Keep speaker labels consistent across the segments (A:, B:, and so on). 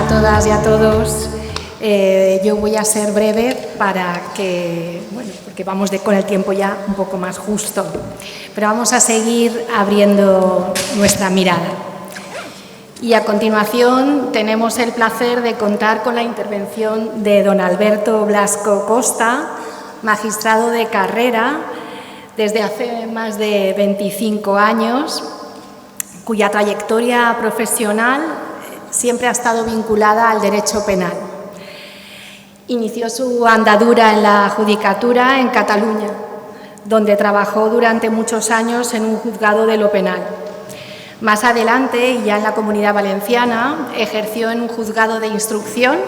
A: a todas y a todos. Yo voy a ser breve para que, bueno, porque vamos con el tiempo ya un poco más justo, pero vamos a seguir abriendo nuestra mirada. Y a continuación tenemos el placer de contar con la intervención de don Alberto Blasco Costa, magistrado de carrera desde hace más de 25 años, cuya trayectoria profesional siempre ha estado vinculada al derecho penal. Inició su andadura en la judicatura en Cataluña, donde trabajó durante muchos años en un juzgado de lo penal. Más adelante, y ya en la Comunidad Valenciana, ejerció en un juzgado de instrucción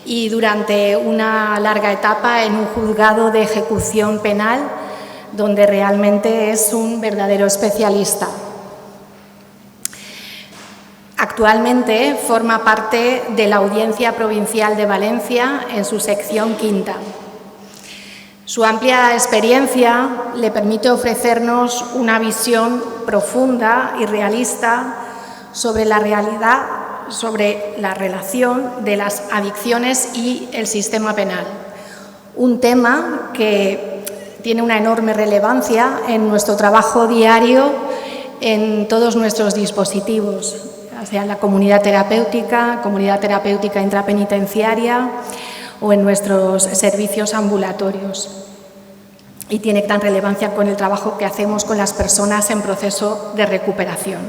A: y durante una larga etapa en un juzgado de ejecución penal, donde realmente es un verdadero especialista. Actualmente forma parte de la Audiencia Provincial de Valencia en su sección quinta. Su amplia experiencia le permite ofrecernos una visión profunda y realista sobre la realidad, sobre la relación de las adicciones y el sistema penal. Un tema que tiene una enorme relevancia en nuestro trabajo diario, en todos nuestros dispositivos, sea la comunidad terapéutica intrapenitenciaria o en nuestros servicios ambulatorios. Y tiene gran relevancia con el trabajo que hacemos con las personas en proceso de recuperación.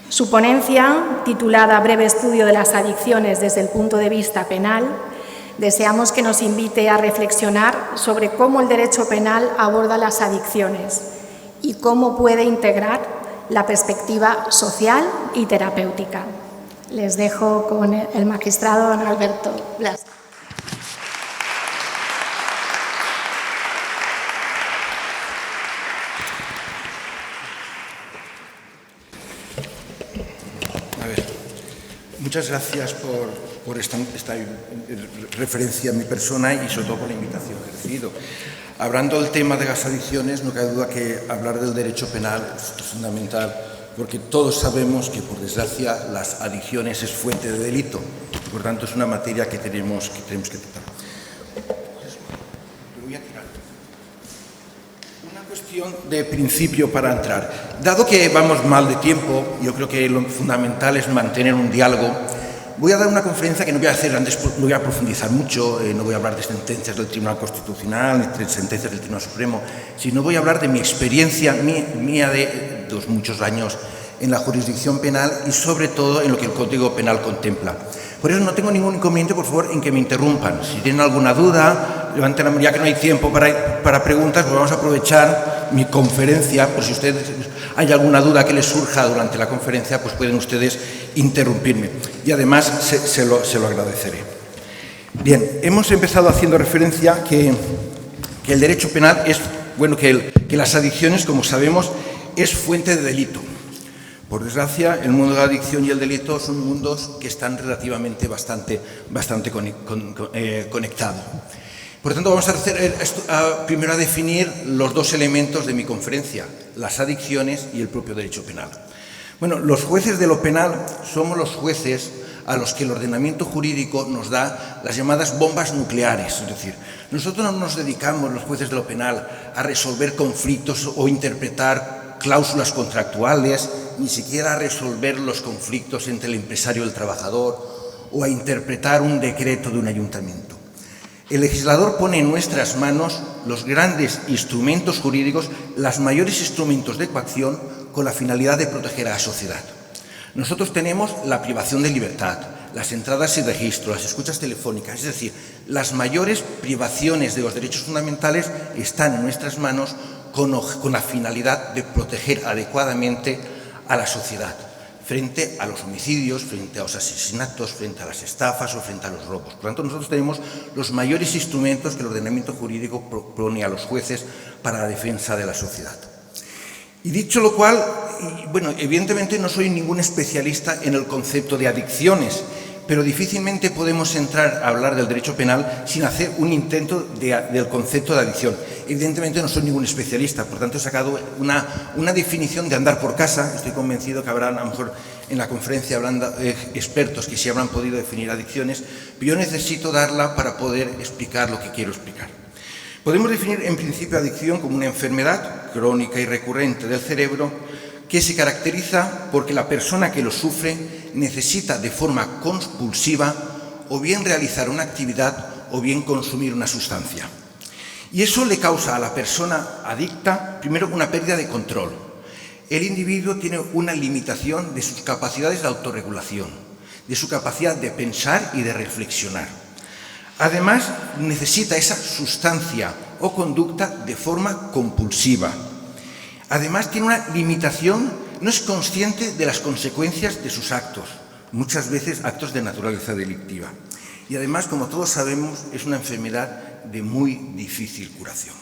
A: Su ponencia, titulada Breve estudio de las adicciones desde el punto de vista penal, deseamos que nos invite a reflexionar sobre cómo el derecho penal aborda las adicciones y cómo puede integrar la perspectiva social y terapéutica. Les dejo con el magistrado don Alberto Blasco.
B: Muchas gracias por esta referencia a mi persona y sobre todo por la invitación que he recibido. Hablando del tema de las adicciones, no cabe duda que hablar del derecho penal es fundamental, porque todos sabemos que, por desgracia, las adicciones es fuente de delito. Por tanto, es una materia que tenemos que tratar. Una cuestión de principio para entrar. Dado que vamos mal de tiempo, yo creo que lo fundamental es mantener un diálogo. Voy a dar una conferencia que no voy a hacer antes, no voy a profundizar mucho, no voy a hablar de sentencias del Tribunal Constitucional, ni de sentencias del Tribunal Supremo, sino voy a hablar de mi experiencia mía de muchos años en la jurisdicción penal y sobre todo en lo que el Código Penal contempla. Por eso no tengo ningún inconveniente, por favor, en que me interrumpan. Si tienen alguna duda, levanten la mano, ya que no hay tiempo para preguntas, pues vamos a aprovechar mi conferencia, por si ustedes hay alguna duda que les surja durante la conferencia, pues pueden ustedes interrumpirme. Y además se lo agradeceré. Bien, hemos empezado haciendo referencia que el derecho penal es, bueno, que las adicciones, como sabemos, es fuente de delito. Por desgracia, el mundo de la adicción y el delito son mundos que están relativamente bastante conectados. Por tanto, vamos primero a definir los dos elementos de mi conferencia, las adicciones y el propio derecho penal. Bueno, los jueces de lo penal somos los jueces a los que el ordenamiento jurídico nos da las llamadas bombas nucleares. Es decir, nosotros no nos dedicamos, los jueces de lo penal, a resolver conflictos o interpretar cláusulas contractuales, ni siquiera a resolver los conflictos entre el empresario y el trabajador o a interpretar un decreto de un ayuntamiento. El legislador pone en nuestras manos los grandes instrumentos jurídicos, los mayores instrumentos de coacción con la finalidad de proteger a la sociedad. Nosotros tenemos la privación de libertad, las entradas sin registro, las escuchas telefónicas, es decir, las mayores privaciones de los derechos fundamentales están en nuestras manos con la finalidad de proteger adecuadamente a la sociedad frente a los homicidios, frente a los asesinatos, frente a las estafas o frente a los robos. Por lo tanto, nosotros tenemos los mayores instrumentos que el ordenamiento jurídico propone a los jueces para la defensa de la sociedad. Y dicho lo cual, bueno, evidentemente no soy ningún especialista en el concepto de adicciones, pero difícilmente podemos entrar a hablar del derecho penal sin hacer un intento del concepto de adicción. Evidentemente no soy ningún especialista, por tanto he sacado una definición de andar por casa. Estoy convencido que habrá a lo mejor en la conferencia habrán expertos que sí habrán podido definir adicciones, pero yo necesito darla para poder explicar lo que quiero explicar. Podemos definir en principio adicción como una enfermedad crónica y recurrente del cerebro que se caracteriza porque la persona que lo sufre necesita de forma compulsiva o bien realizar una actividad o bien consumir una sustancia. Y eso le causa a la persona adicta, primero, una pérdida de control. El individuo tiene una limitación de sus capacidades de autorregulación, de su capacidad de pensar y de reflexionar. Además, necesita esa sustancia o conducta de forma compulsiva. Además, tiene una limitación, no es consciente de las consecuencias de sus actos, muchas veces actos de naturaleza delictiva. Y además, como todos sabemos, es una enfermedad de muy difícil curación.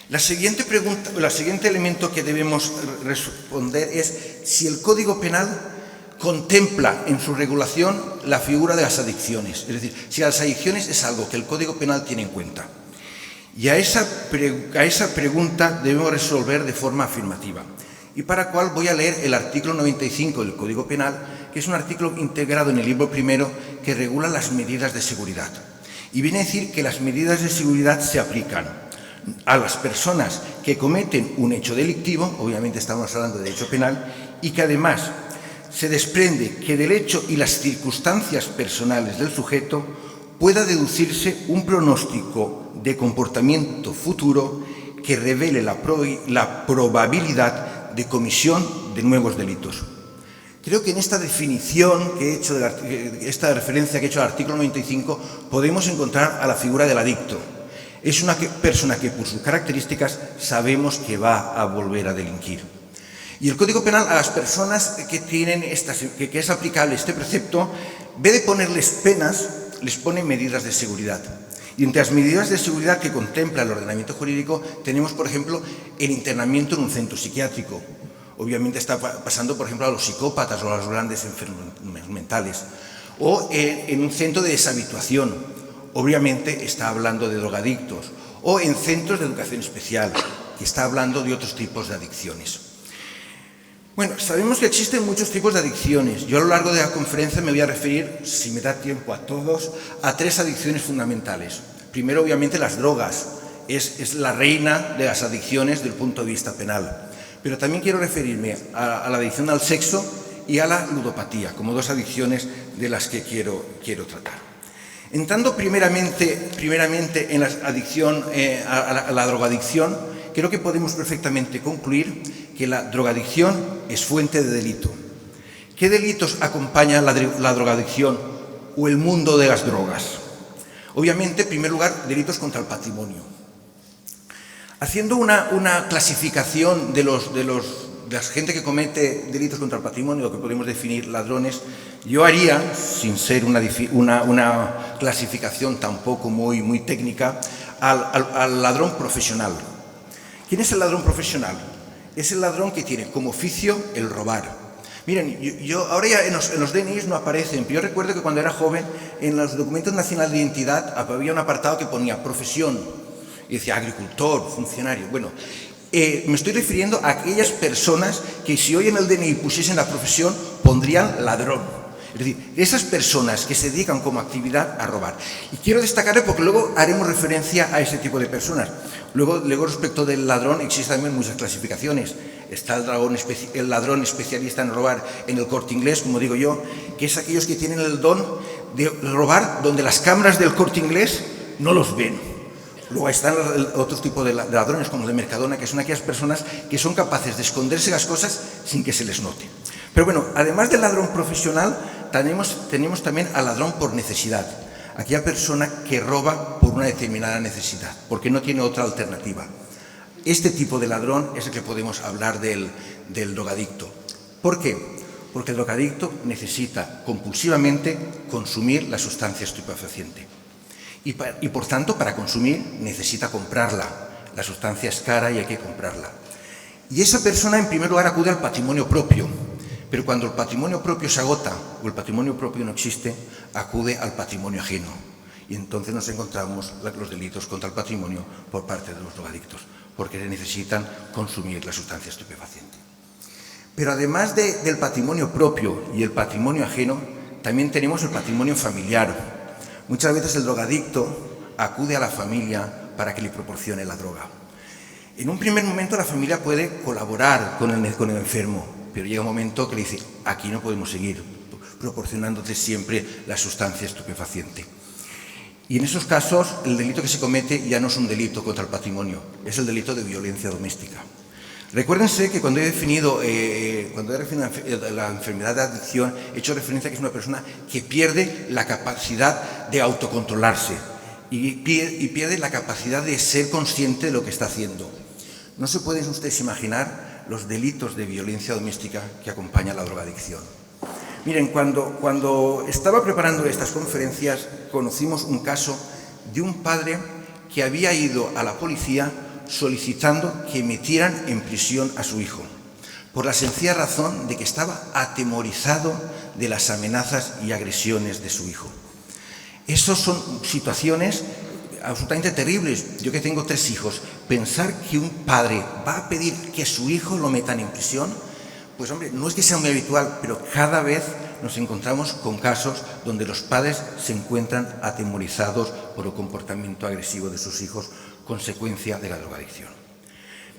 B: La siguiente elemento que debemos responder es si el Código Penal contempla en su regulación la figura de las adicciones. Es decir, si las adicciones es algo que el Código Penal tiene en cuenta. Y a esa pregunta debemos resolver de forma afirmativa. Y para cual voy a leer el artículo 95 del Código Penal, que es un artículo integrado en el libro primero que regula las medidas de seguridad. Y viene a decir que las medidas de seguridad se aplican a las personas que cometen un hecho delictivo, obviamente estamos hablando de hecho penal, y que además se desprende que del hecho y las circunstancias personales del sujeto pueda deducirse un pronóstico de comportamiento futuro que revele la probabilidad de comisión de nuevos delitos. Creo que en esta definición que he hecho, esta referencia que he hecho al artículo 95, podemos encontrar a la figura del adicto. Es una persona que por sus características sabemos que va a volver a delinquir. Y el Código Penal a las personas que es aplicable este precepto, en vez de ponerles penas, les pone medidas de seguridad. Y entre las medidas de seguridad que contempla el ordenamiento jurídico tenemos, por ejemplo, el internamiento en un centro psiquiátrico. Obviamente está pasando, por ejemplo, a los psicópatas o a los grandes enfermos mentales. O en un centro de deshabituación. Obviamente está hablando de drogadictos. O en centros de educación especial, que está hablando de otros tipos de adicciones. Bueno, sabemos que existen muchos tipos de adicciones. Yo a lo largo de la conferencia me voy a referir, si me da tiempo a todos, a 3 adicciones fundamentales. Primero, obviamente, las drogas. Es la reina de las adicciones desde el punto de vista penal. Pero también quiero referirme a la adicción al sexo y a la ludopatía, como 2 adicciones de las que quiero tratar. Entrando primeramente en la adicción, a la drogadicción, creo que podemos perfectamente concluir que la drogadicción es fuente de delito. ¿Qué delitos acompaña la drogadicción o el mundo de las drogas? Obviamente, en primer lugar, delitos contra el patrimonio. Haciendo una clasificación de la gente que comete delitos contra el patrimonio, lo que podemos definir ladrones, yo haría, sin ser una clasificación tampoco muy técnica, al ladrón profesional. ¿Quién es el ladrón profesional? Es el ladrón que tiene como oficio el robar. Miren, ahora ya en los DNIs no aparecen, pero yo recuerdo que cuando era joven, en los documentos nacionales de identidad había un apartado que ponía profesión, y decía agricultor, funcionario. Bueno, me estoy refiriendo a aquellas personas que si hoy en el DNI pusiesen la profesión, pondrían ladrón. Es decir, esas personas que se dedican como actividad a robar. Y quiero destacarlo porque luego haremos referencia a ese tipo de personas. Luego respecto del ladrón, existen también muchas clasificaciones. Está el ladrón especialista en robar en el Corte Inglés, como digo yo, que es aquellos que tienen el don de robar donde las cámaras del Corte Inglés no los ven. Luego están otros tipos de ladrones, como de Mercadona, que son aquellas personas que son capaces de esconderse las cosas sin que se les note. Pero bueno, además del ladrón profesional, tenemos también al ladrón por necesidad. Aquella persona que roba por una determinada necesidad, porque no tiene otra alternativa. Este tipo de ladrón es el que podemos hablar del drogadicto. ¿Por qué? Porque el drogadicto necesita compulsivamente consumir la sustancia estupefaciente. Y por tanto, para consumir, necesita comprarla. La sustancia es cara y hay que comprarla. Y esa persona, en primer lugar, acude al patrimonio propio. Pero cuando el patrimonio propio se agota o el patrimonio propio no existe, acude al patrimonio ajeno. Y entonces nos encontramos los delitos contra el patrimonio por parte de los drogadictos, porque necesitan consumir la sustancia estupefaciente. Pero además del patrimonio propio y el patrimonio ajeno, también tenemos el patrimonio familiar. Muchas veces el drogadicto acude a la familia para que le proporcione la droga. En un primer momento la familia puede colaborar con el enfermo, pero llega un momento que le dice: aquí no podemos seguir proporcionándote siempre la sustancia estupefaciente. Y en esos casos el delito que se comete ya no es un delito contra el patrimonio, es el delito de violencia doméstica. Recuérdense que cuando he definido la enfermedad de adicción, he hecho referencia a que es una persona que pierde la capacidad de autocontrolarse y pierde la capacidad de ser consciente de lo que está haciendo. No se pueden ustedes imaginar los delitos de violencia doméstica que acompañan la drogadicción. Miren, cuando estaba preparando estas conferencias, conocimos un caso de un padre que había ido a la policía solicitando que metieran en prisión a su hijo, por la sencilla razón de que estaba atemorizado de las amenazas y agresiones de su hijo. Esas son situaciones absolutamente terribles. Yo que tengo 3 hijos, pensar que un padre va a pedir que su hijo lo metan en prisión, pues hombre, no es que sea muy habitual, pero cada vez nos encontramos con casos donde los padres se encuentran atemorizados por el comportamiento agresivo de sus hijos, consecuencia de la drogadicción.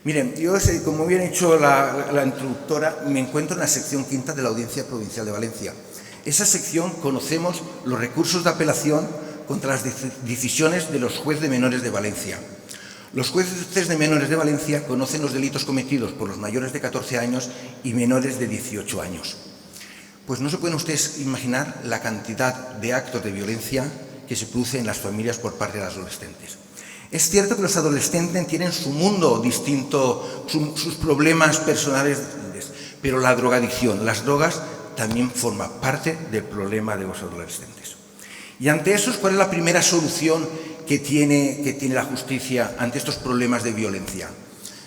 B: Miren, yo, como bien ha dicho la introductora, me encuentro en la sección 5ª de la Audiencia Provincial de Valencia. Esa sección conocemos los recursos de apelación contra las decisiones de los jueces de menores de Valencia. Los jueces de menores de Valencia conocen los delitos cometidos por los mayores de 14 años y menores de 18 años. Pues no se pueden ustedes imaginar la cantidad de actos de violencia que se produce en las familias por parte de los adolescentes. Es cierto que los adolescentes tienen su mundo distinto, sus problemas personales, pero la drogadicción, las drogas, también forma parte del problema de los adolescentes. Y ante eso, ¿cuál es la primera solución que tiene la justicia ante estos problemas de violencia?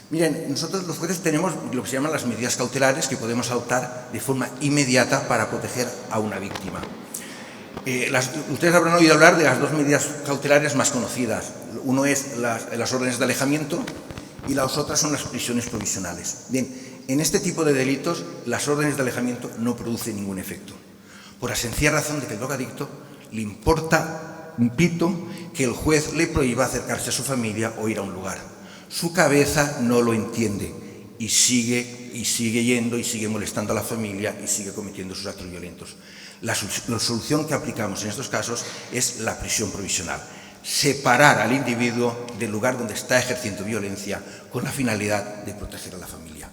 B: Miren, nosotros los jueces tenemos lo que se llaman las medidas cautelares que podemos adoptar de forma inmediata para proteger a una víctima. Ustedes habrán oído hablar de las 2 medidas cautelares más conocidas. Uno es las órdenes de alejamiento y las otras son las prisiones provisionales. Bien, en este tipo de delitos las órdenes de alejamiento no producen ningún efecto, por la sencilla razón de que el drogadicto le importa un pito que el juez le prohíba acercarse a su familia o ir a un lugar. Su cabeza no lo entiende y sigue yendo y sigue molestando a la familia y sigue cometiendo sus actos violentos. La solución que aplicamos en estos casos es la prisión provisional. Separar al individuo del lugar donde está ejerciendo violencia con la finalidad de proteger a la familia.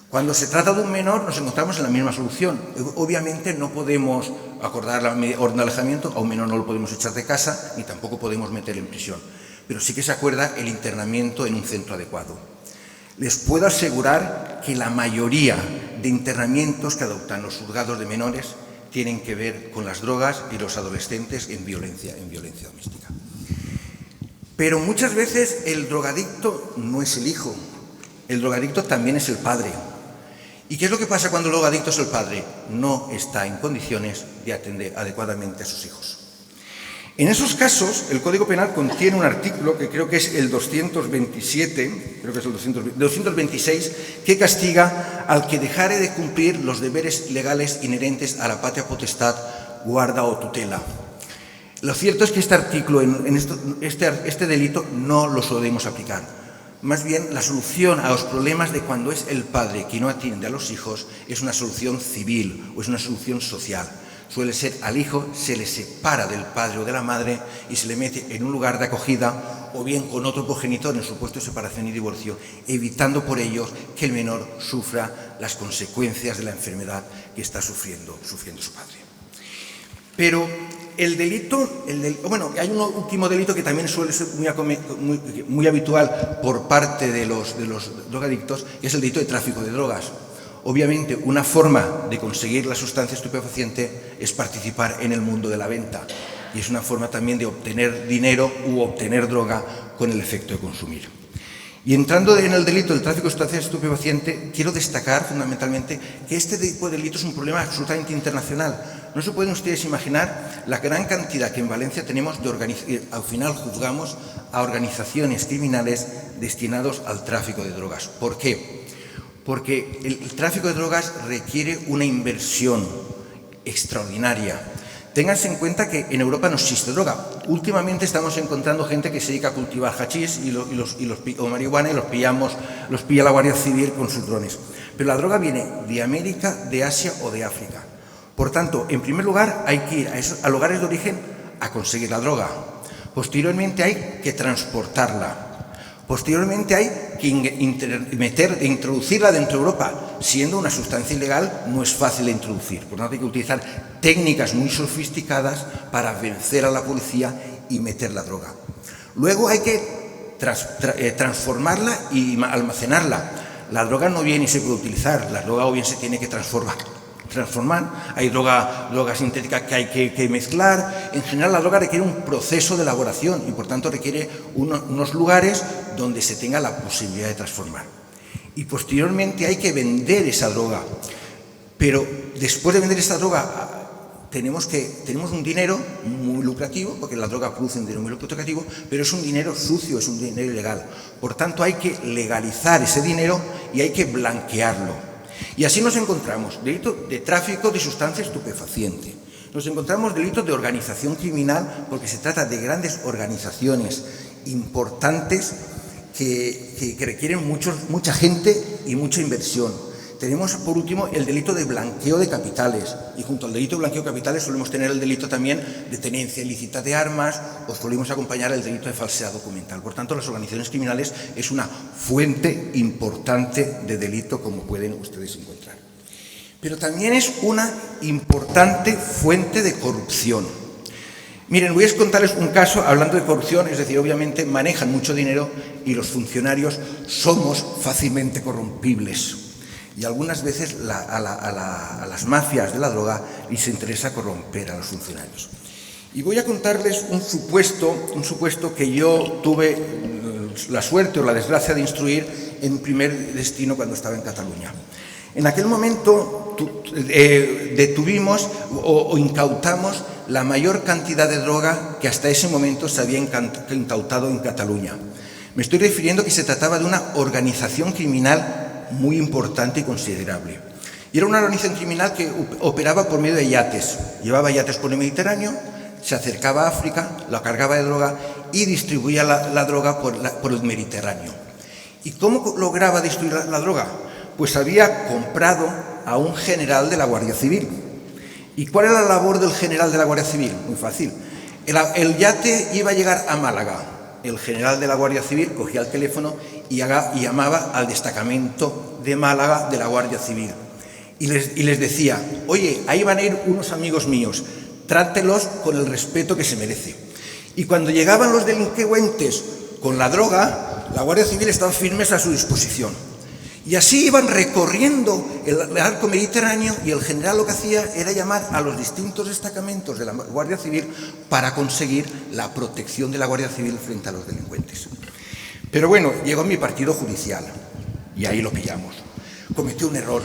B: Cuando se trata de un menor nos encontramos en la misma solución. Obviamente no podemos acordar la orden de alejamiento, a un menor no lo podemos echar de casa ni tampoco podemos meter en prisión, pero sí que se acuerda el internamiento en un centro adecuado. Les puedo asegurar que la mayoría de internamientos que adoptan los juzgados de menores tienen que ver con las drogas y los adolescentes en violencia doméstica. Pero muchas veces el drogadicto no es el hijo, el drogadicto también es el padre. ¿Y qué es lo que pasa cuando el drogadicto es el padre? No está en condiciones de atender adecuadamente a sus hijos. En esos casos, el Código Penal contiene un artículo que creo que es el 227, creo que es el 226, que castiga al que dejare de cumplir los deberes legales inherentes a la patria potestad, guarda o tutela. Lo cierto es que este artículo, este delito, no lo solemos aplicar. Más bien, la solución a los problemas de cuando es el padre quien no atiende a los hijos es una solución civil o es una solución social. Suele ser al hijo, se le separa del padre o de la madre y se le mete en un lugar de acogida o bien con otro progenitor en supuesto de separación y divorcio, evitando por ello que el menor sufra las consecuencias de la enfermedad que está sufriendo su padre. Pero el delito, hay un último delito que también suele ser muy habitual por parte de los drogadictos, que es el delito de tráfico de drogas. Obviamente, una forma de conseguir la sustancia estupefaciente es participar en el mundo de la venta y es una forma también de obtener dinero u obtener droga con el efecto de consumir. Y entrando en el delito del tráfico de sustancias estupefacientes, quiero destacar fundamentalmente que este tipo de delito es un problema absolutamente internacional. No se pueden ustedes imaginar la gran cantidad que en Valencia tenemos al final juzgamos a organizaciones criminales destinados al tráfico de drogas. ¿Por qué? porque el tráfico de drogas requiere una inversión extraordinaria. Ténganse en cuenta que en Europa no existe droga. Últimamente estamos encontrando gente que se dedica a cultivar hachís o marihuana y los pilla la Guardia Civil con sus drones. Pero la droga viene de América, de Asia o de África. Por tanto, en primer lugar, hay que ir a lugares de origen a conseguir la droga. Posteriormente hay que transportarla. Posteriormente hay que introducirla dentro de Europa. Siendo una sustancia ilegal, no es fácil de introducir. Por lo tanto, hay que utilizar técnicas muy sofisticadas para vencer a la policía y meter la droga. Luego hay que transformarla y almacenarla. La droga no viene y se puede utilizar. La droga o bien se tiene que transformar. Hay droga sintética que hay que mezclar. En general, la droga requiere un proceso de elaboración y, por tanto, requiere unos lugares donde se tenga la posibilidad de transformar. Y posteriormente hay que vender esa droga. Pero después de vender esa droga, tenemos un dinero muy lucrativo, porque la droga produce un dinero muy lucrativo, pero es un dinero sucio, es un dinero ilegal. Por tanto, hay que legalizar ese dinero y hay que blanquearlo. Y así nos encontramos delito de tráfico de sustancia estupefaciente. Nos encontramos delitos de organización criminal, porque se trata de grandes organizaciones importantes que requieren mucha gente y mucha inversión. Tenemos, por último, el delito de blanqueo de capitales. Y junto al delito de blanqueo de capitales solemos tener el delito también de tenencia ilícita de armas, o solemos acompañar el delito de falsedad documental. Por tanto, las organizaciones criminales es una fuente importante de delito, como pueden ustedes encontrar. Pero también es una importante fuente de corrupción. Miren, voy a contarles un caso hablando de corrupción, es decir, obviamente manejan mucho dinero y los funcionarios somos fácilmente corrompibles. Y algunas veces a las mafias de la droga les interesa corromper a los funcionarios. Y voy a contarles un supuesto que yo tuve la suerte o la desgracia de instruir en primer destino cuando estaba en Cataluña. En aquel momento detuvimos o incautamos la mayor cantidad de droga que hasta ese momento se había incautado en Cataluña. Me estoy refiriendo que se trataba de una organización criminal muy importante y considerable. Y era una organización criminal que operaba por medio de yates. Llevaba yates por el Mediterráneo, se acercaba a África, la cargaba de droga y distribuía la droga por el Mediterráneo. ¿Y cómo lograba distribuir la droga? Pues había comprado a un general de la Guardia Civil. ¿Y cuál era la labor del general de la Guardia Civil? Muy fácil. El yate iba a llegar a Málaga. El general de la Guardia Civil cogía el teléfono y llamaba al destacamento de Málaga de la Guardia Civil. Y les decía, oye, ahí van a ir unos amigos míos, trátelos con el respeto que se merece. Y cuando llegaban los delincuentes con la droga, la Guardia Civil estaba firmes a su disposición. Y así iban recorriendo el arco mediterráneo y el general lo que hacía era llamar a los distintos destacamentos de la Guardia Civil para conseguir la protección de la Guardia Civil frente a los delincuentes. Pero bueno, llegó mi partido judicial y ahí lo pillamos. Cometió un error,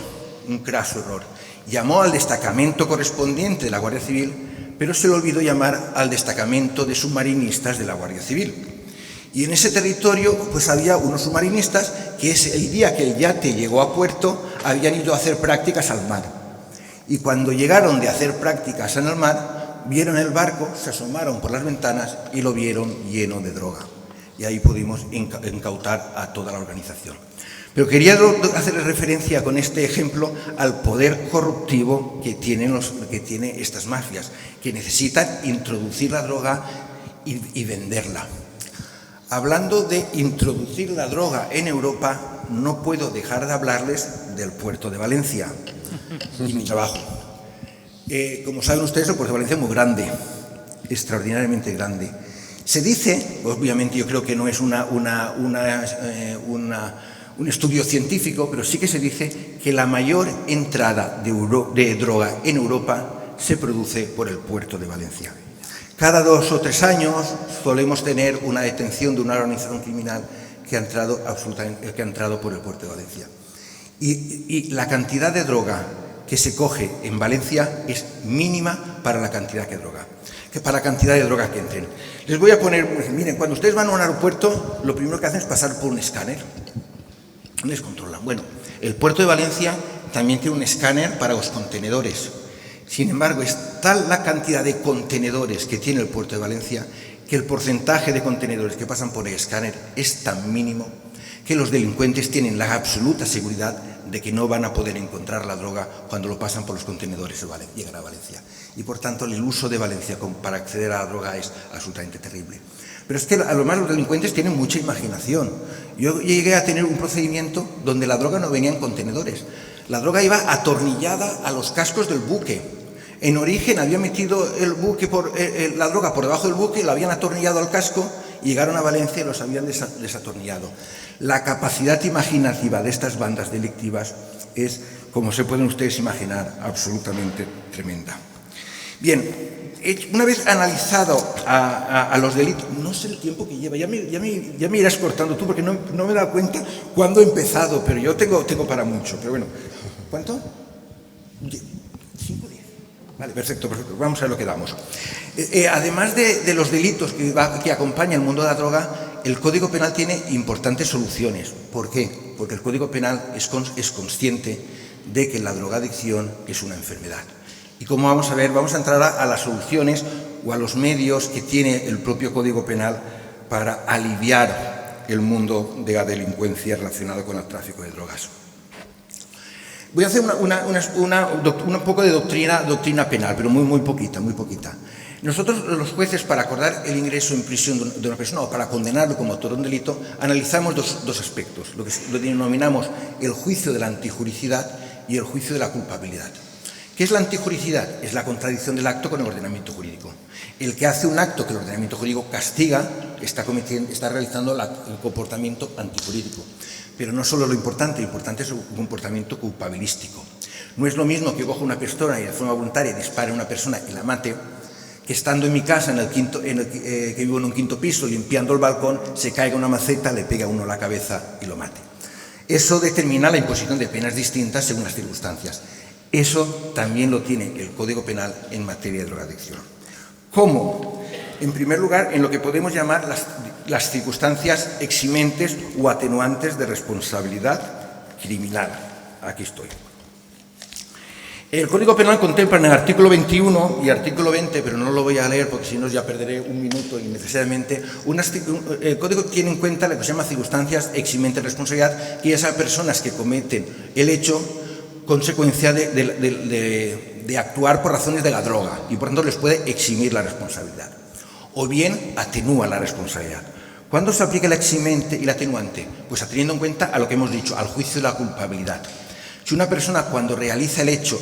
B: un craso error. Llamó al destacamento correspondiente de la Guardia Civil, pero se le olvidó llamar al destacamento de submarinistas de la Guardia Civil. Y en ese territorio pues había unos submarinistas que el día que el yate llegó a puerto habían ido a hacer prácticas al mar. Y cuando llegaron de hacer prácticas en el mar, vieron el barco, se asomaron por las ventanas y lo vieron lleno de droga. Y ahí pudimos incautar a toda la organización. Pero quería hacer referencia con este ejemplo al poder corruptivo que tienen estas mafias, que necesitan introducir la droga y venderla. Hablando de introducir la droga en Europa, no puedo dejar de hablarles del puerto de Valencia y mi trabajo. Como saben ustedes, el puerto de Valencia es muy grande, extraordinariamente grande. Se dice, obviamente yo creo que no es un estudio científico, pero sí que se dice que la mayor entrada de droga en Europa se produce por el puerto de Valencia. Cada 2 o 3 años solemos tener una detención de una organización criminal que ha entrado por el puerto de Valencia. Y la cantidad de droga que se coge en Valencia es mínima para la cantidad de droga que entren. Les voy a poner, miren, cuando ustedes van a un aeropuerto, lo primero que hacen es pasar por un escáner. Les controlan. Bueno, El puerto de Valencia también tiene un escáner para los contenedores. Sin embargo, es tal la cantidad de contenedores que tiene el puerto de Valencia que el porcentaje de contenedores que pasan por el escáner es tan mínimo que los delincuentes tienen la absoluta seguridad de que no van a poder encontrar la droga cuando lo pasan por los contenedores y llegan a Valencia. Y por tanto, el uso de Valencia para acceder a la droga es absolutamente terrible. Pero es que a lo más los delincuentes tienen mucha imaginación. Yo llegué a tener un procedimiento donde la droga no venía en contenedores. La droga iba atornillada a los cascos del buque. En origen había metido el buque la droga por debajo del buque, la habían atornillado al casco, y llegaron a Valencia y los habían desatornillado. La capacidad imaginativa de estas bandas delictivas es, como se pueden ustedes imaginar, absolutamente tremenda. Bien, una vez analizado a los delitos, no sé el tiempo que lleva, ya me irás cortando tú porque no me he dado cuenta cuándo he empezado, pero yo tengo para mucho. Pero bueno, ¿cuánto? 5 o 10. Vale, perfecto. Vamos a ver lo que damos. Además de los delitos que acompaña el mundo de la droga, el Código Penal tiene importantes soluciones. ¿Por qué? Porque el Código Penal es consciente de que la drogadicción es una enfermedad. Y como vamos a ver, vamos a entrar a las soluciones o a los medios que tiene el propio Código Penal para aliviar el mundo de la delincuencia relacionado con el tráfico de drogas. Voy a hacer un poco de doctrina penal, pero muy poquita. Nosotros, los jueces, para acordar el ingreso en prisión de una persona o para condenarlo como autor de un delito, analizamos dos aspectos, lo que denominamos el juicio de la antijuricidad y el juicio de la culpabilidad. ¿Qué es la antijuricidad? Es la contradicción del acto con el ordenamiento jurídico. El que hace un acto que el ordenamiento jurídico castiga está realizando el comportamiento antijurídico. Pero no solo lo importante es el comportamiento culpabilístico. No es lo mismo que coja una pistola y de forma voluntaria dispare a una persona y la mate, que estando en mi casa, que vivo en un quinto piso, limpiando el balcón, se caiga una maceta, le pega a uno la cabeza y lo mate. Eso determina la imposición de penas distintas según las circunstancias. Eso también lo tiene el Código Penal en materia de drogadicción. ¿Cómo? En primer lugar, en lo que podemos llamar las circunstancias eximentes o atenuantes de responsabilidad criminal. Aquí estoy. El Código Penal contempla en el artículo 21 y artículo 20, pero no lo voy a leer porque si no ya perderé un minuto innecesariamente. El Código tiene en cuenta lo que se llama circunstancias eximentes de responsabilidad, que es a personas que cometen el hecho consecuencia de actuar por razones de la droga y por tanto les puede eximir la responsabilidad. O bien atenúa la responsabilidad. ¿Cuándo se aplica el eximente y el atenuante? Pues teniendo en cuenta a lo que hemos dicho, al juicio de la culpabilidad. Si una persona cuando realiza el hecho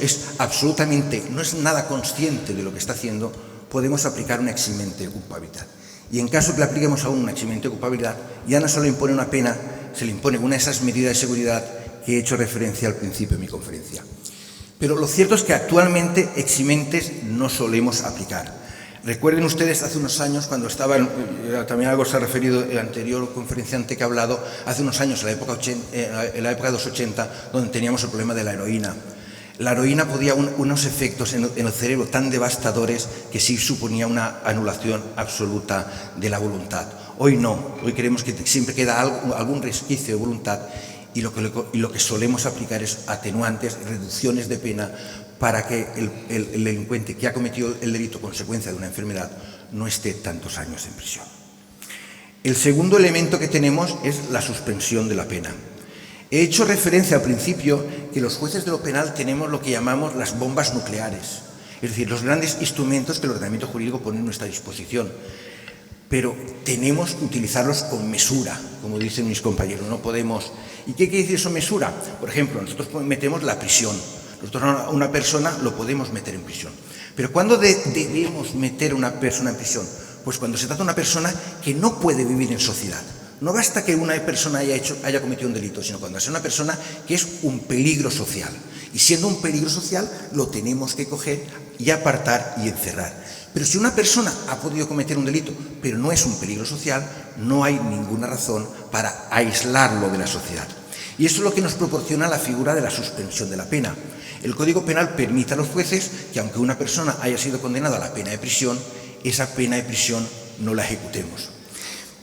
B: no es nada consciente de lo que está haciendo, podemos aplicar un eximente de culpabilidad. Y en caso que le apliquemos aún un eximente de culpabilidad, ya no se le impone una pena, se le impone una de esas medidas de seguridad que he hecho referencia al principio de mi conferencia. Pero lo cierto es que actualmente eximentes no solemos aplicar. Recuerden ustedes hace unos años, cuando también algo se ha referido el anterior conferenciante que ha hablado, hace unos años, en la época de los 80, donde teníamos el problema de la heroína. La heroína podía unos efectos en el cerebro tan devastadores que sí suponía una anulación absoluta de la voluntad. Hoy no, hoy creemos que siempre queda algún resquicio de voluntad y lo que solemos aplicar es atenuantes, reducciones de pena para que el delincuente que ha cometido el delito consecuencia de una enfermedad no esté tantos años en prisión. El segundo elemento que tenemos es la suspensión de la pena. He hecho referencia al principio que los jueces de lo penal tenemos lo que llamamos las bombas nucleares, es decir, los grandes instrumentos que el ordenamiento jurídico pone en nuestra disposición. Pero tenemos que utilizarlos con mesura, como dicen mis compañeros, no podemos. ¿Y qué quiere decir eso, mesura? Por ejemplo, nosotros metemos la prisión. Nosotros a una persona lo podemos meter en prisión. Pero ¿cuándo debemos meter a una persona en prisión? Pues cuando se trata de una persona que no puede vivir en sociedad. No basta que una persona haya cometido un delito, sino cuando es una persona que es un peligro social. Y siendo un peligro social, lo tenemos que coger y apartar y encerrar. Pero si una persona ha podido cometer un delito, pero no es un peligro social, no hay ninguna razón para aislarlo de la sociedad. Y eso es lo que nos proporciona la figura de la suspensión de la pena. El Código Penal permite a los jueces que, aunque una persona haya sido condenada a la pena de prisión, esa pena de prisión no la ejecutemos.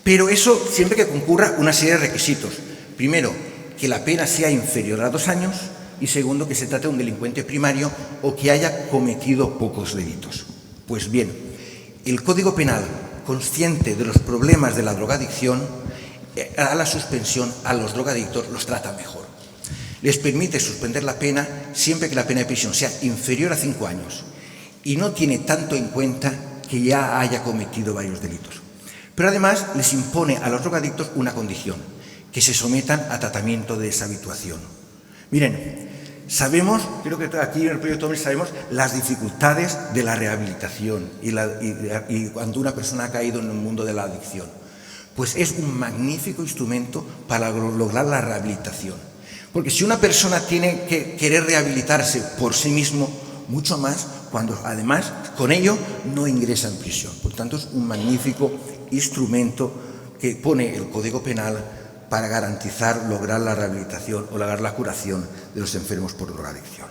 B: Pero eso siempre que concurra una serie de requisitos. Primero, que la pena sea inferior a 2 años y segundo, que se trate de un delincuente primario o que haya cometido pocos delitos. Pues bien, el Código Penal, consciente de los problemas de la drogadicción, a la suspensión a los drogadictos los trata mejor. Les permite suspender la pena siempre que la pena de prisión sea inferior a 5 años y no tiene tanto en cuenta que ya haya cometido varios delitos. Pero además les impone a los drogadictos una condición, que se sometan a tratamiento de deshabituación. Miren, sabemos, creo que aquí en el proyecto Hombre sabemos las dificultades de la rehabilitación y cuando una persona ha caído en el mundo de la adicción. Pues es un magnífico instrumento para lograr la rehabilitación. Porque si una persona tiene que querer rehabilitarse por sí mismo, mucho más cuando además con ello no ingresa en prisión. Por tanto, es un magnífico instrumento que pone el Código Penal para garantizar, lograr la rehabilitación o lograr la curación de los enfermos por drogadicción.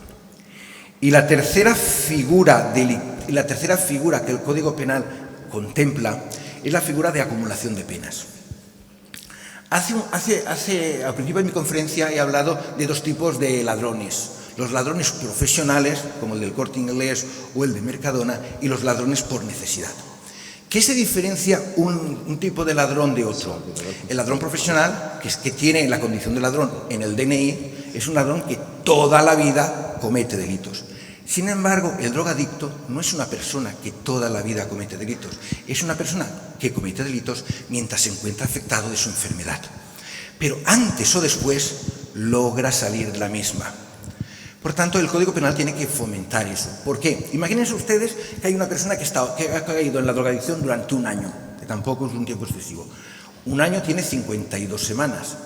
B: Y la tercera figura que el Código Penal contempla es la figura de acumulación de penas. Al principio de mi conferencia he hablado de 2 tipos de ladrones. Los ladrones profesionales, como el del Corte Inglés o el de Mercadona, y los ladrones por necesidad. ¿Qué se diferencia un tipo de ladrón de otro? El ladrón profesional, que tiene la condición de ladrón en el DNI, es un ladrón que toda la vida comete delitos. Sin embargo, el drogadicto no es una persona que toda la vida comete delitos, es una persona que comete delitos mientras se encuentra afectado de su enfermedad. Pero antes o después logra salir de la misma. Por tanto, el Código Penal tiene que fomentar eso. ¿Por qué? Imagínense ustedes que hay una persona que ha caído en la drogadicción durante 1 año, que tampoco es un tiempo excesivo. 1 año tiene 52 semanas.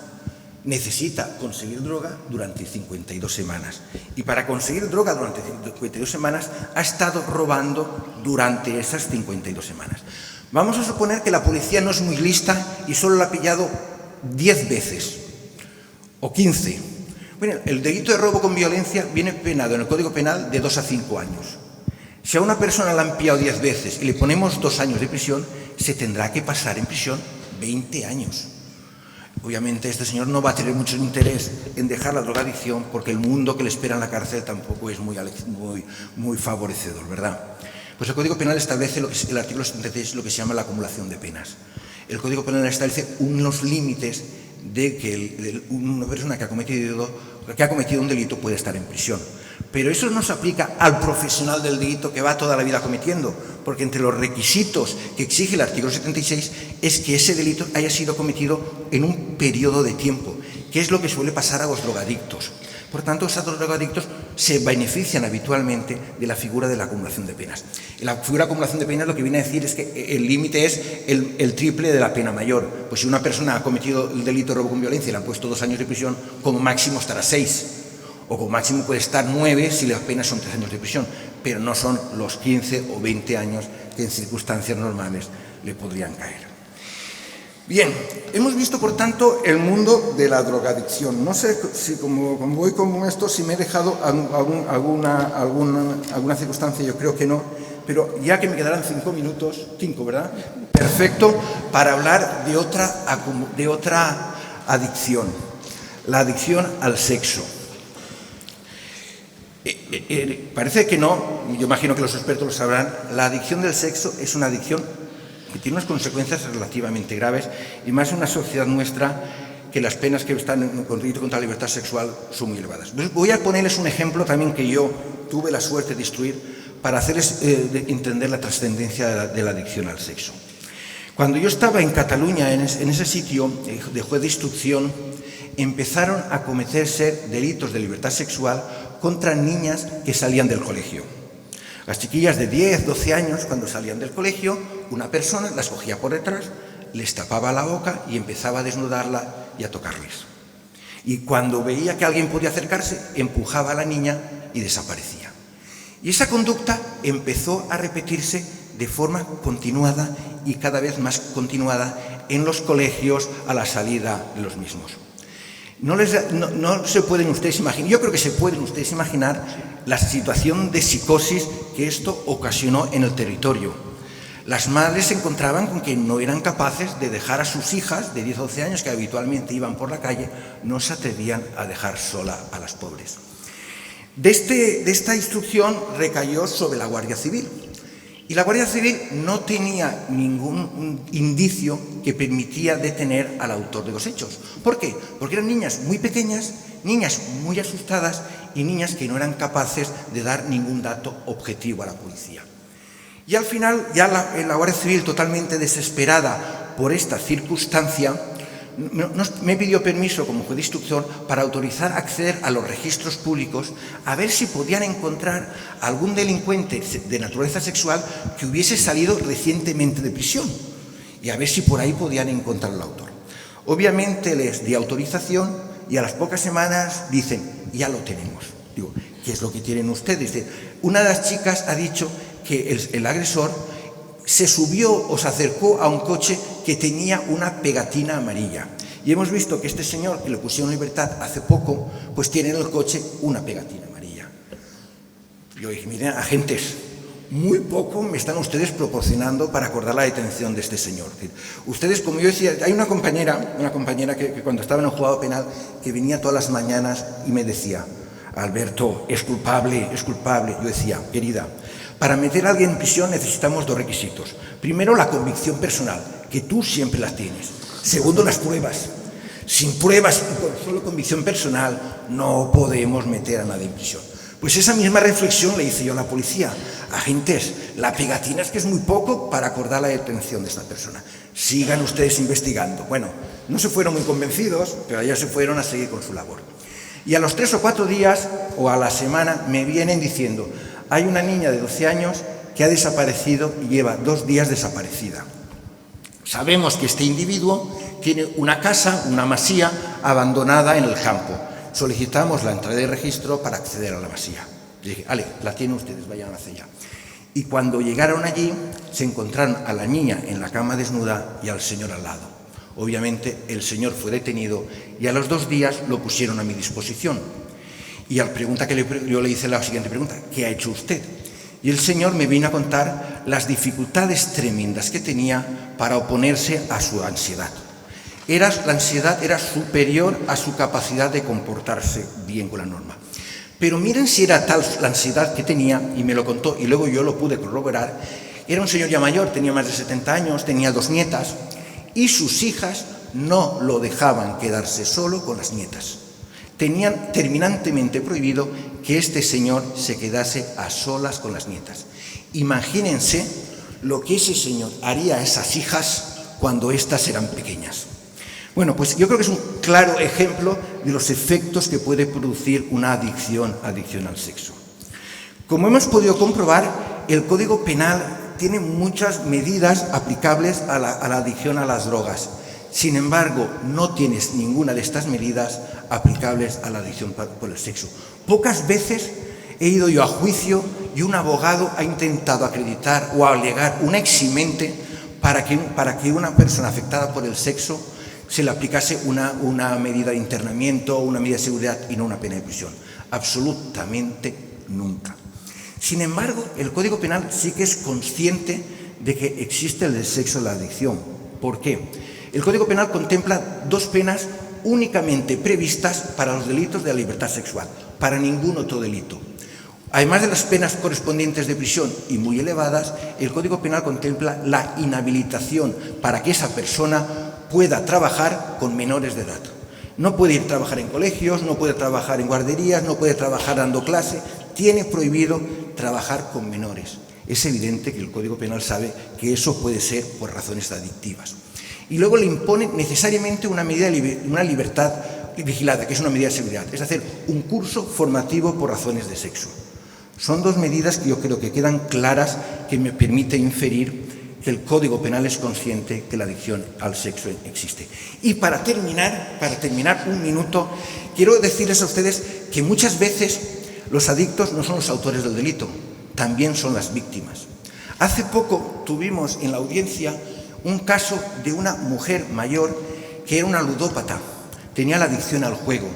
B: Necesita conseguir droga durante 52 semanas. Y para conseguir droga durante 52 semanas ha estado robando durante esas 52 semanas. Vamos a suponer que la policía no es muy lista y solo la ha pillado 10 veces o 15. Bueno, el delito de robo con violencia viene penado en el Código Penal de 2 a 5 años. Si a una persona la han pillado 10 veces y le ponemos 2 años de prisión, se tendrá que pasar en prisión 20 años. Obviamente este señor no va a tener mucho interés en dejar la drogadicción porque el mundo que le espera en la cárcel tampoco es muy favorecedor, ¿verdad? Pues el Código Penal establece, el artículo 76, lo que se llama la acumulación de penas. El Código Penal establece unos límites de que una persona que ha cometido un delito puede estar en prisión. Pero eso no se aplica al profesional del delito que va toda la vida cometiendo, porque entre los requisitos que exige el artículo 76 es que ese delito haya sido cometido en un periodo de tiempo, que es lo que suele pasar a los drogadictos. Por tanto, esos drogadictos se benefician habitualmente de la figura de la acumulación de penas. La figura de acumulación de penas lo que viene a decir es que el límite es el triple de la pena mayor. Pues si una persona ha cometido el delito de robo con violencia y le han puesto 2 años de prisión, como máximo estará 6. O como máximo puede estar 9 si las penas son 3 años de prisión, pero no son los 15 o 20 años que en circunstancias normales le podrían caer. Bien, hemos visto por tanto el mundo de la drogadicción. No sé si como voy como esto, si me he dejado alguna circunstancia, yo creo que no, pero ya que me quedarán 5 minutos, 5, ¿verdad? Perfecto, para hablar de otra adicción, la adicción al sexo. Parece que no, yo imagino que los expertos lo sabrán, la adicción del sexo es una adicción que tiene unas consecuencias relativamente graves y más en una sociedad nuestra que las penas que están en delito contra la libertad sexual son muy elevadas. Entonces, voy a ponerles un ejemplo también que yo tuve la suerte de instruir para hacerles entender la trascendencia de la adicción al sexo. Cuando yo estaba en Cataluña, en ese sitio de juez de instrucción, empezaron a cometerse delitos de libertad sexual contra niñas que salían del colegio. Las chiquillas de 10, 12 años, cuando salían del colegio, una persona las cogía por detrás, les tapaba la boca y empezaba a desnudarla y a tocarles. Y cuando veía que alguien podía acercarse, empujaba a la niña y desaparecía. Y esa conducta empezó a repetirse de forma continuada y cada vez más continuada en los colegios a la salida de los mismos. No se pueden ustedes imaginar, yo creo que se pueden ustedes imaginar la situación de psicosis que esto ocasionó en el territorio. Las madres se encontraban con que no eran capaces de dejar a sus hijas de 10 o 12 años, que habitualmente iban por la calle, no se atrevían a dejar sola a las pobres. De esta instrucción recayó sobre la Guardia Civil. Y la Guardia Civil no tenía ningún indicio que permitía detener al autor de los hechos. ¿Por qué? Porque eran niñas muy pequeñas, niñas muy asustadas y niñas que no eran capaces de dar ningún dato objetivo a la policía. Y al final, ya la Guardia Civil, totalmente desesperada por esta circunstancia, me pidió permiso como juez de instrucción para autorizar acceder a los registros públicos a ver si podían encontrar algún delincuente de naturaleza sexual que hubiese salido recientemente de prisión y a ver si por ahí podían encontrar al autor. Obviamente les di autorización y a las pocas semanas dicen, ya lo tenemos. Digo, ¿qué es lo que tienen ustedes? Una de las chicas ha dicho que el agresor se subió o se acercó a un coche que tenía una pegatina amarilla. Y hemos visto que este señor, que le pusieron en libertad hace poco, pues tiene en el coche una pegatina amarilla. Yo dije, miren, agentes, muy poco me están ustedes proporcionando para acordar la detención de este señor. Ustedes, como yo decía, hay una compañera que cuando estaba en el juzgado penal, que venía todas las mañanas y me decía, Alberto, es culpable, es culpable. Yo decía, querida, para meter a alguien en prisión necesitamos dos requisitos. Primero, la convicción personal, que tú siempre la tienes. Segundo, las pruebas. Sin pruebas y con solo convicción personal no podemos meter a nadie en prisión. Pues esa misma reflexión le hice yo a la policía. Agentes, la pegatina es que es muy poco para acordar la detención de esta persona. Sigan ustedes investigando. Bueno, no se fueron muy convencidos, pero ya se fueron a seguir con su labor. Y a los 3 o 4 días o a la semana me vienen diciendo, hay una niña de 12 años que ha desaparecido y lleva 2 días desaparecida. Sabemos que este individuo tiene una casa, una masía, abandonada en el campo. Solicitamos la entrada de registro para acceder a la masía. Dije, ale, la tienen ustedes, vayan hacia allá. Y cuando llegaron allí, se encontraron a la niña en la cama desnuda y al señor al lado. Obviamente, el señor fue detenido y a los 2 días lo pusieron a mi disposición. Y a la pregunta que yo le hice la siguiente pregunta, ¿qué ha hecho usted? Y el señor me vino a contar las dificultades tremendas que tenía para oponerse a su ansiedad. La ansiedad era superior a su capacidad de comportarse bien con la norma. Pero miren si era tal la ansiedad que tenía, y me lo contó, y luego yo lo pude corroborar. Era un señor ya mayor, tenía más de 70 años, tenía 2 nietas, y sus hijas no lo dejaban quedarse solo con las nietas. Tenían terminantemente prohibido que este señor se quedase a solas con las nietas. Imagínense lo que ese señor haría a esas hijas cuando éstas eran pequeñas. Bueno, pues yo creo que es un claro ejemplo de los efectos que puede producir una adicción al sexo. Como hemos podido comprobar, el Código Penal tiene muchas medidas aplicables a la adicción a las drogas. Sin embargo, no tienes ninguna de estas medidas aplicables a la adicción por el sexo. Pocas veces he ido yo a juicio y un abogado ha intentado acreditar o alegar una eximente para que una persona afectada por el sexo se le aplicase una medida de internamiento, una medida de seguridad y no una pena de prisión. Absolutamente nunca. Sin embargo, el Código Penal sí que es consciente de que existe el sexo en la adicción. ¿Por qué? El Código Penal contempla 2 penas únicamente previstas para los delitos de la libertad sexual, para ningún otro delito. Además de las penas correspondientes de prisión y muy elevadas, el Código Penal contempla la inhabilitación para que esa persona pueda trabajar con menores de edad. No puede ir a trabajar en colegios, no puede trabajar en guarderías, no puede trabajar dando clase, tiene prohibido trabajar con menores. Es evidente que el Código Penal sabe que eso puede ser por razones adictivas. Y luego le impone necesariamente una libertad vigilada, que es una medida de seguridad, es hacer un curso formativo por razones de sexo. Son 2 medidas que yo creo que quedan claras, que me permite inferir que el Código Penal es consciente que la adicción al sexo existe. Y para terminar un minuto, quiero decirles a ustedes que muchas veces los adictos no son los autores del delito, también son las víctimas. Hace poco tuvimos en la audiencia un caso de una mujer mayor que era una ludópata, tenía la adicción al juego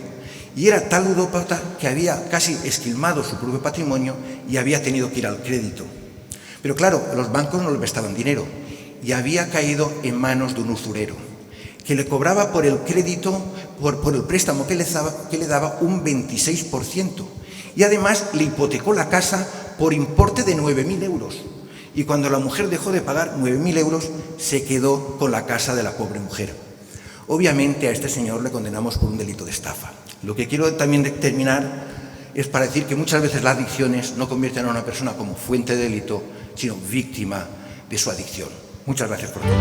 B: y era tal ludópata que había casi esquilmado su propio patrimonio y había tenido que ir al crédito. Pero claro, los bancos no le prestaban dinero y había caído en manos de un usurero que le cobraba por el crédito, por el préstamo que le daba un 26%. Y además le hipotecó la casa por importe de 9.000 euros. Y cuando la mujer dejó de pagar 9.000 euros, se quedó con la casa de la pobre mujer. Obviamente a este señor le condenamos por un delito de estafa. Lo que quiero también terminar es para decir que muchas veces las adicciones no convierten a una persona como fuente de delito, sino víctima de su adicción. Muchas gracias por todo.